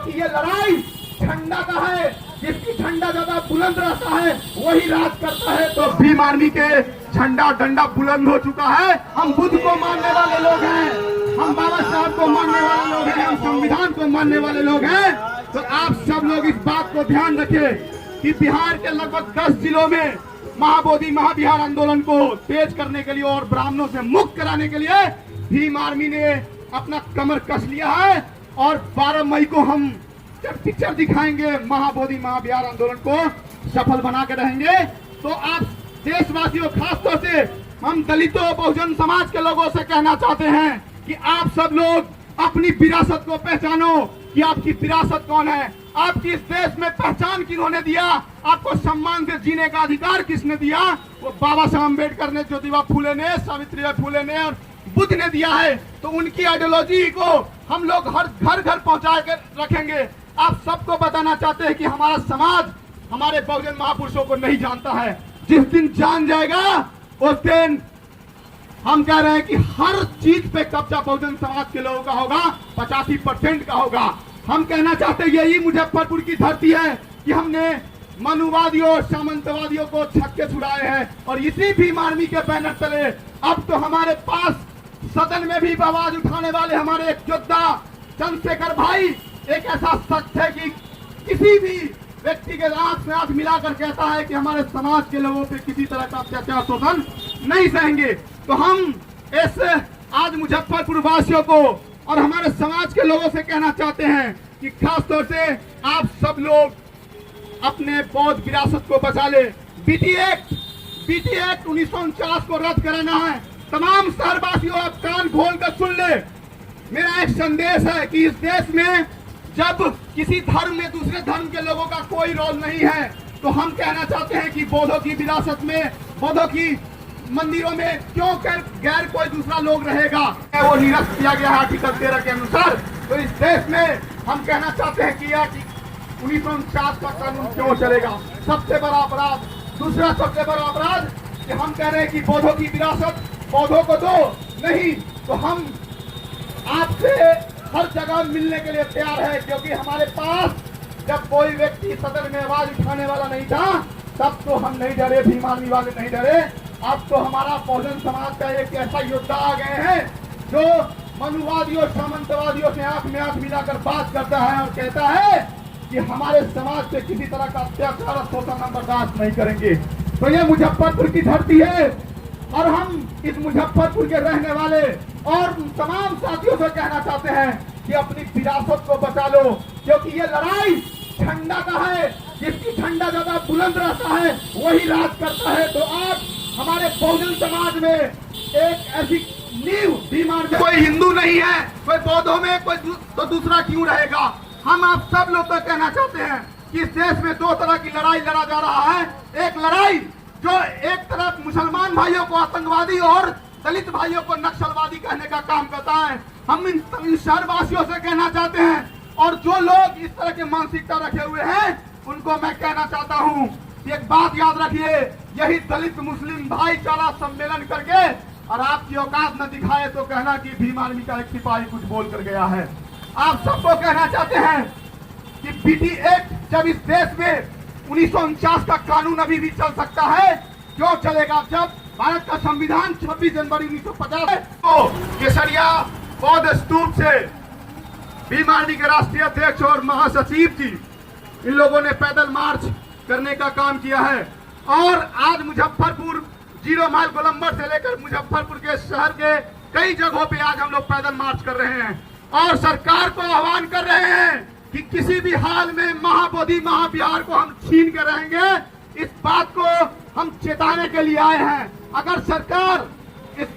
क्योंकि ये लड़ाई झंडा का है, जिसकी झंडा ज्यादा बुलंद रहता है वही राज करता है। तो भीम आर्मी के झंडा डंडा बुलंद हो चुका है। हम बुद्ध को मानने वाले लोग हैं, हम बाबा साहब को मानने वाले लोग हैं, हम संविधान को मानने वाले लोग हैं। तो आप सब लोग इस बात को ध्यान रखें कि बिहार के लगभग 10 जिलों में महाबोधि महाबिहार आंदोलन को तेज करने के लिए और ब्राह्मणों से मुक्त कराने के लिए भीम आर्मी ने अपना कमर कस लिया है। और 12 मई को हम जब पिक्चर दिखाएंगे महाबोधि महाबिहार आंदोलन को सफल बना के रहेंगे। तो आप देशवासियों, खासतौर से हम दलितों बहुजन समाज के लोगों से कहना चाहते हैं कि आप सब लोग अपनी विरासत को पहचानो कि आपकी विरासत कौन है, आपकी इस देश में पहचान किन्होंने दिया, आपको सम्मान से जीने का अधिकार किसने दिया। वो बाबा साहब अम्बेडकर ने, ज्योतिबा फुले ने, सावित्रीबाई फुले ने और बुद्ध ने दिया है। तो उनकी आइडियोलॉजी को हम लोग हर घर घर पहुंचा के रखेंगे। आप सबको बताना चाहते हैं कि हमारा समाज हमारे बहुजन महापुरुषों को नहीं जानता है। जिस दिन जान जाएगा उस दिन हम कह रहे हैं कि हर चीज पे कब्जा बहुजन समाज के लोगों का होगा, 85% का होगा। हम कहना चाहते हैं यही मुजफ्फरपुर की धरती है कि हमने मनुवादियों सामंतवादियों को छक्के छुड़ाए हैं। और इसी भीम आर्मी के बैनर तले अब तो हमारे पास सदन में भी आवाज उठाने वाले हमारे एक योद्धा चंद्रशेखर भाई एक ऐसा शख्स है कि किसी भी व्यक्ति के आंख से आंख मिलाकर कहता है कि हमारे समाज के लोगों पे किसी तरह का अत्याचार शोषण नहीं सहेंगे। तो हम इस आज मुजफ्फरपुर वासियों को और हमारे समाज के लोगों से कहना चाहते हैं कि खास तौर से आप सब लोग अपने बौद्ध विरासत को बचा ले। बीटी एक्ट 1949 को रद्द कराना है। तमाम शहरवासियों आप कान खोल कर सुन ले। मेरा एक संदेश है कि इस देश में जब किसी धर्म में दूसरे धर्म के लोगों का कोई रोल नहीं है, तो हम कहना चाहते हैं कि बौद्धों की विरासत में, बौद्धों की मंदिरों में क्यों कर गैर कोई दूसरा लोग रहेगा। वो निरस्त किया गया है आर्टिकल 13 के अनुसार। तो इस देश में हम कहना चाहते हैं कि 1949 का कानून क्यों चलेगा। सबसे बड़ा अपराध, दूसरा सबसे बड़ा अपराध कि हम कह रहे हैं कि बौद्धों की विरासत बौद्धों को दो, नहीं तो हम आपसे हर जगह मिलने के लिए तैयार है। क्योंकि हमारे पास जब कोई व्यक्ति सदन में आवाज उठाने वाला नहीं था तब तो हम नहीं डरे, भीम आर्मी वाले नहीं डरे। अब तो हमारा बहुजन समाज का एक ऐसा योद्धा आ गए हैं जो मनुवादियों सामंतवादियों से आंख में आंख मिलाकर बात करता है और कहता है कि हमारे समाज से किसी तरह का अत्याचार और शोषण हम बर्दाश्त नहीं करेंगे। तो ये मुजफ्फरपुर की धरती है और हम इस मुजफ्फरपुर के रहने वाले और तमाम साथियों से कहना चाहते हैं कि अपनी विरासत को बचा लो। क्योंकि ये लड़ाई झंडा का है, जिसकी झंडा ज्यादा बुलंद रहता है वही राज करता है। तो आज हमारे बहुजन समाज में एक ऐसी नींव भीम आर्मी, कोई हिंदू नहीं है, कोई बौद्धों में कोई तो दूसरा क्यों रहेगा। हम आप सब लोग तो कहना चाहते हैं कि इस देश में दो तरह की लड़ाई लड़ा जा रहा है। एक लड़ाई जो एक तरफ मुसलमान भाइयों को आतंकवादी और दलित भाइयों को नक्सलवादी कहने का काम करता है। हम इन शहरवासियों से कहना चाहते हैं और जो लोग इस तरह की मानसिकता रखे हुए हैं उनको मैं कहना चाहता हूँ एक बात याद रखिए, यही दलित मुस्लिम भाईचारा सम्मेलन करके और आपकी औकात न दिखाए तो कहना कि भीम आर्मी का एक सिपाही कुछ बोल कर गया है। आप सबको कहना चाहते हैं कि बीटी एक्ट जब इस देश में 1949 का कानून अभी भी चल सकता है, क्यों चलेगा जब भारत का संविधान 26 जनवरी 1950 तो केसरिया बौद्ध स्तूप से भीम आर्मी के राष्ट्रीय अध्यक्ष और महासचिव जी इन लोगों ने पैदल मार्च करने का काम किया है। और आज मुजफ्फरपुर 0 माइल गोलंबर से लेकर मुजफ्फरपुर के शहर के कई जगहों पे आज हम लोग पैदल मार्च कर रहे हैं और सरकार को आह्वान कर रहे हैं कि किसी भी हाल में महाबोधि महाबिहार को हम छीन के रहेंगे। इस बात को हम चेताने के लिए आए हैं। अगर सरकार इस